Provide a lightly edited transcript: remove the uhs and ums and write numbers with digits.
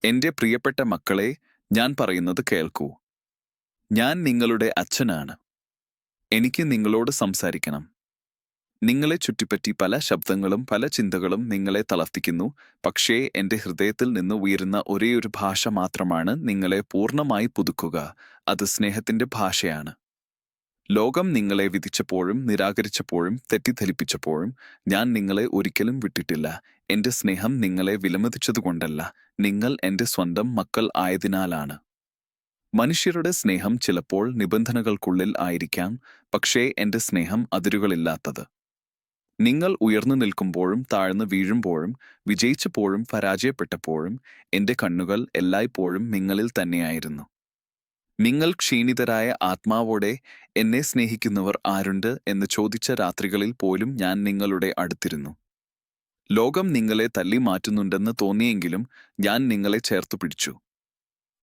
എന്റെ പ്രിയപ്പെട്ട മക്കളെ, ഞാൻ പറയുന്നത് കേൾക്കൂ. ഞാൻ നിങ്ങളുടെ അച്ഛനാണ്. എനിക്ക് നിങ്ങളോട് സംസാരിക്കണം. നിങ്ങളെ ചുറ്റിപ്പറ്റി പല ശബ്ദങ്ങളും പല ചിന്തകളും നിങ്ങളെ തളർത്തിക്കുന്നു. പക്ഷേ എന്റെ ഹൃദയത്തിൽ നിന്ന് ഉയരുന്ന ഒരേയൊരു ഭാഷ മാത്രമാണ് നിങ്ങളെ പൂർണ്ണമായി പുതുക്കുക. അത് സ്നേഹത്തിന്റെ ഭാഷയാണ്. ലോകം നിങ്ങളെ വിധിച്ചപ്പോഴും നിരാകരിച്ചപ്പോഴും തെറ്റിദ്ധരിപ്പിച്ചപ്പോഴും ഞാൻ നിങ്ങളെ ഒരിക്കലും വിട്ടിട്ടില്ല. എന്റെ സ്നേഹം നിങ്ങളെ വിലമതിച്ചതുകൊണ്ടല്ല, നിങ്ങൾ എന്റെ സ്വന്തം മക്കൾ ആയതിനാലാണ്. മനുഷ്യരുടെ സ്നേഹം ചിലപ്പോൾ നിബന്ധനകൾക്കുള്ളിൽ ആയിരിക്കാം, പക്ഷേ എന്റെ സ്നേഹം അതിരുകളില്ലാത്തത്. നിങ്ങൾ ഉയർന്നു നിൽക്കുമ്പോഴും താഴ്ന്നു വീഴുമ്പോഴും വിജയിച്ചപ്പോഴും പരാജയപ്പെട്ടപ്പോഴും എന്റെ കണ്ണുകൾ എല്ലായ്പ്പോഴും നിങ്ങളിൽ തന്നെയായിരുന്നു. നിങ്ങൾ ക്ഷീണിതരായ ആത്മാവോടെ എന്നെ സ്നേഹിക്കുന്നവർ ആരുണ്ട് എന്ന് ചോദിച്ച രാത്രികളിൽ പോലും ഞാൻ നിങ്ങളുടെ അടുത്തിരുന്നു. ലോകം നിങ്ങളെ തല്ലി മാറ്റുന്നുണ്ടെന്ന് തോന്നിയെങ്കിലും ഞാൻ നിങ്ങളെ ചേർത്തു പിടിച്ചു.